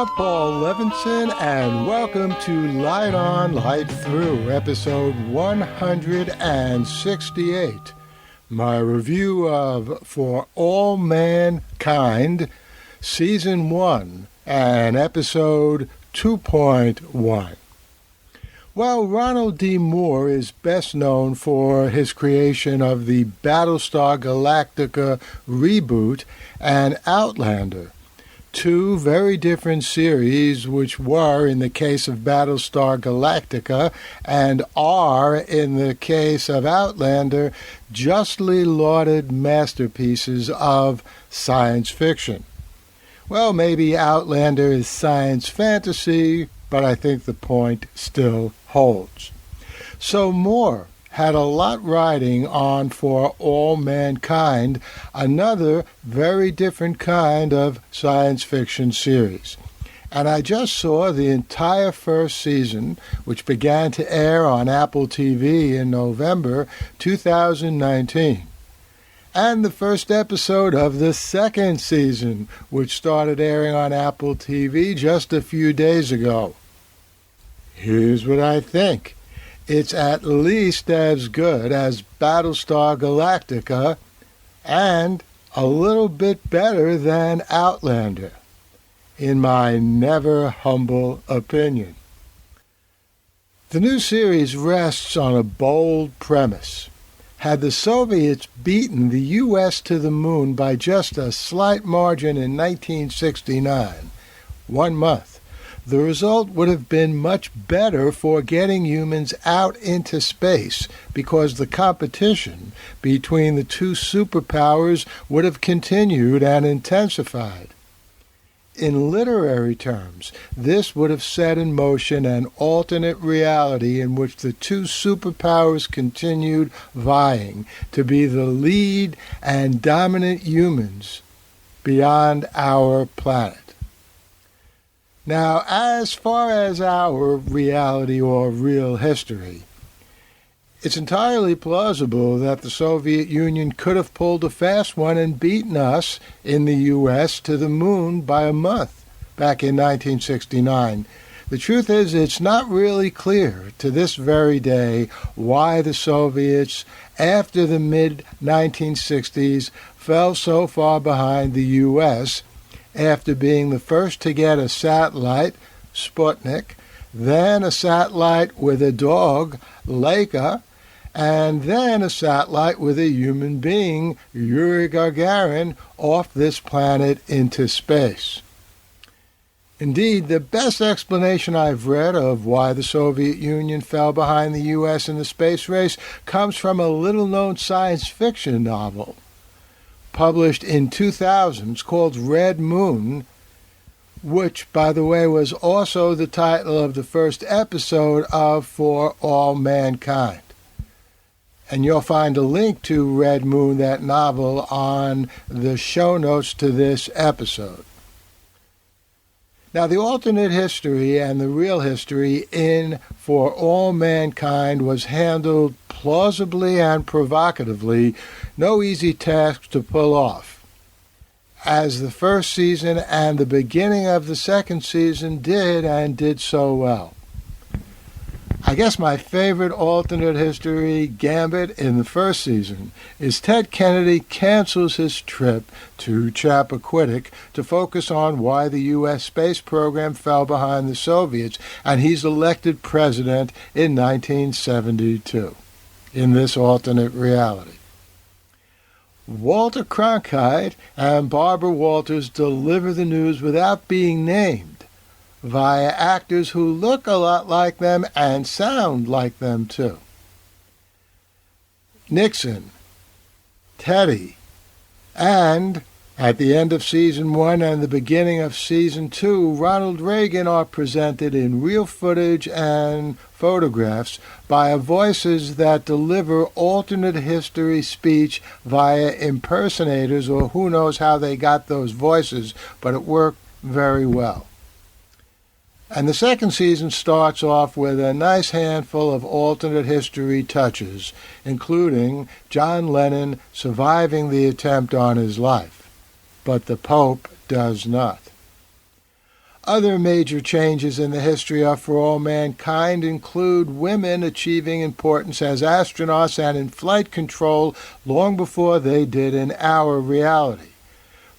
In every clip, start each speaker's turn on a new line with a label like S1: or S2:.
S1: I'm Paul Levinson, and welcome to Light On, Light Through, episode 168. My review of For All Mankind, Season 1, and Episode 2.1. Well, Ronald D. Moore is best known for his creation of the Battlestar Galactica reboot and Outlander, two very different series which were, in the case of Battlestar Galactica, and are, in the case of Outlander, justly lauded masterpieces of science fiction. Well, maybe Outlander is science fantasy, but I think the point still holds. So Moore had a lot riding on For All Mankind, another very different kind of science fiction series. And I just saw the entire first season, which began to air on Apple TV in November 2019. And the first episode of the second season, which started airing on Apple TV just a few days ago. Here's what I think. It's at least as good as Battlestar Galactica and a little bit better than Outlander, in my never humble opinion. The new series rests on a bold premise. Had the Soviets beaten the U.S. to the moon by just a slight margin in 1969, 1 month, the result would have been much better for getting humans out into space, because the competition between the two superpowers would have continued and intensified. In literary terms, this would have set in motion an alternate reality in which the two superpowers continued vying to be the lead and dominant humans beyond our planet. Now, as far as our reality or real history, it's entirely plausible that the Soviet Union could have pulled a fast one and beaten us in the U.S. to the moon by a month back in 1969. The truth is, it's not really clear to this very day why the Soviets, after the mid-1960s, fell so far behind the U.S., after being the first to get a satellite, Sputnik, then a satellite with a dog, Laika, and then a satellite with a human being, Yuri Gagarin, off this planet into space. Indeed, the best explanation I've read of why the Soviet Union fell behind the U.S. in the space race comes from a little-known science fiction novel published in 2000 called Red Moon, which, by the way, was also the title of the first episode of For All Mankind. And you'll find a link to Red Moon, that novel, on the show notes to this episode. Now, the alternate history and the real history in For All Mankind was handled plausibly and provocatively, no easy task to pull off, as the first season and the beginning of the second season did, and did so well. I guess my favorite alternate history gambit in the first season is Ted Kennedy cancels his trip to Chappaquiddick to focus on why the U.S. space program fell behind the Soviets, and he's elected president in 1972 in this alternate reality. Walter Cronkite and Barbara Walters deliver the news without being named, via actors who look a lot like them and sound like them too. Nixon, Teddy, and at the end of Season 1 and the beginning of Season 2, Ronald Reagan are presented in real footage and photographs by voices that deliver alternate history speech via impersonators, or who knows how they got those voices, but it worked very well. And the second season starts off with a nice handful of alternate history touches, including John Lennon surviving the attempt on his life, but the Pope does not. Other major changes in the history of For All Mankind include women achieving importance as astronauts and in flight control long before they did in our reality.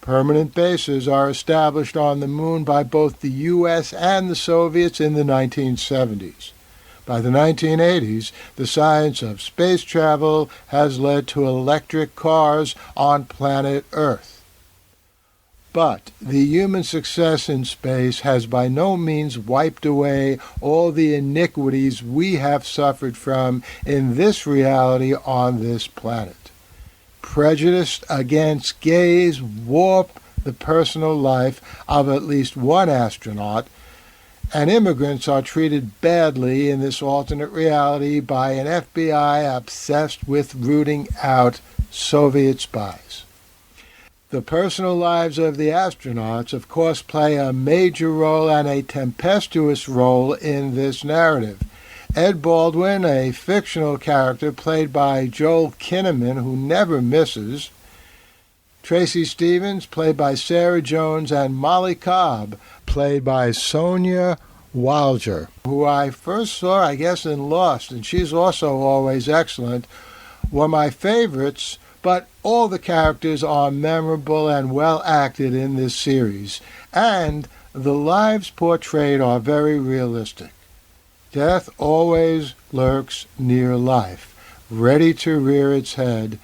S1: Permanent bases are established on the moon by both the U.S. and the Soviets in the 1970s. By the 1980s, the science of space travel has led to electric cars on planet Earth. But the human success in space has by no means wiped away all the iniquities we have suffered from in this reality on this planet. Prejudice against gays warp the personal life of at least one astronaut, and immigrants are treated badly in this alternate reality by an FBI obsessed with rooting out Soviet spies. The personal lives of the astronauts, of course, play a major role and a tempestuous role in this narrative. Ed Baldwin, a fictional character played by Joel Kinnaman, who never misses, Tracy Stevens, played by Sarah Jones, and Molly Cobb, played by Sonia Wilder, who I first saw, I guess, in Lost, and she's also always excellent, were my favorites, but all the characters are memorable and well acted in this series, and the lives portrayed are very realistic. Death always lurks near life, ready to rear its head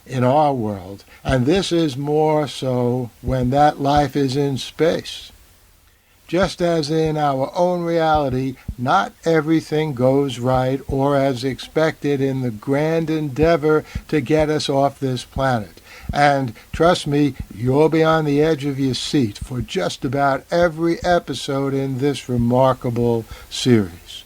S1: in our world, and this is more so when that life is in space. Just as in our own reality, not everything goes right or as expected in the grand endeavor to get us off this planet. And trust me, you'll be on the edge of your seat for just about every episode in this remarkable series.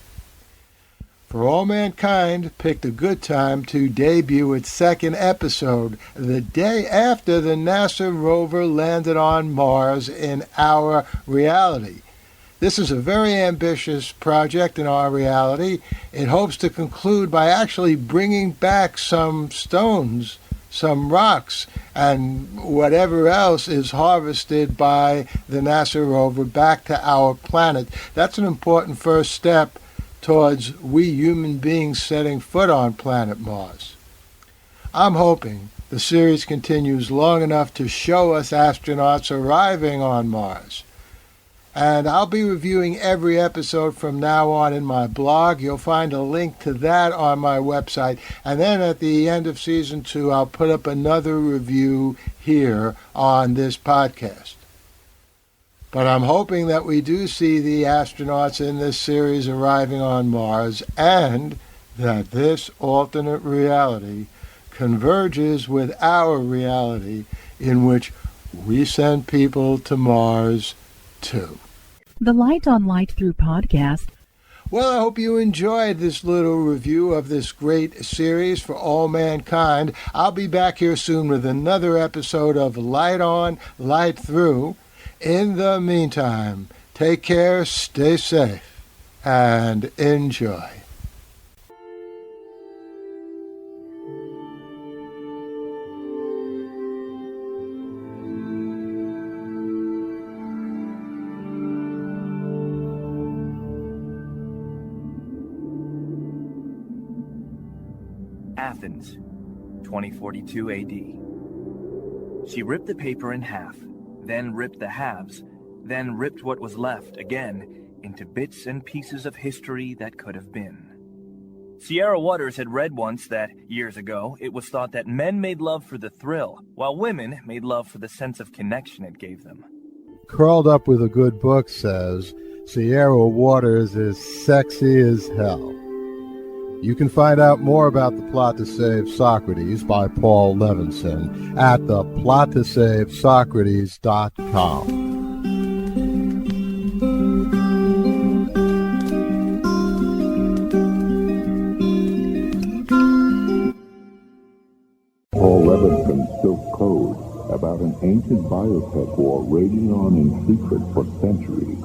S1: For All Mankind picked a good time to debut its second episode, the day after the NASA rover landed on Mars in our reality. This is a very ambitious project in our reality. It hopes to conclude by actually bringing back some stones, some rocks, and whatever else is harvested by the NASA rover back to our planet. That's an important first step towards we human beings setting foot on planet Mars. I'm hoping the series continues long enough to show us astronauts arriving on Mars. And I'll be reviewing every episode from now on in my blog. You'll find a link to that on my website. And then at the end of Season 2, I'll put up another review here on this podcast. But I'm hoping that we do see the astronauts in this series arriving on Mars, and that this alternate reality converges with our reality in which we send people to Mars too.
S2: The Light on Light Through podcast.
S1: Well, I hope you enjoyed this little review of this great series For All Mankind. I'll be back here soon with another episode of Light On, Light Through. In the meantime, take care, stay safe, and enjoy.
S3: Athens, 2042 AD. She ripped the paper in half, then ripped the halves, then ripped what was left again into bits and pieces of history that could have been. Sierra Waters had read once that, years ago, it was thought that men made love for the thrill, while women made love for the sense of connection it gave them.
S1: Curled Up with a Good Book says, Sierra Waters is sexy as hell. You can find out more about The Plot to Save Socrates by Paul Levinson at theplottoSaveSocrates.com.
S4: Paul Levinson Silk Code, about an ancient biotech war raging on in secret for centuries.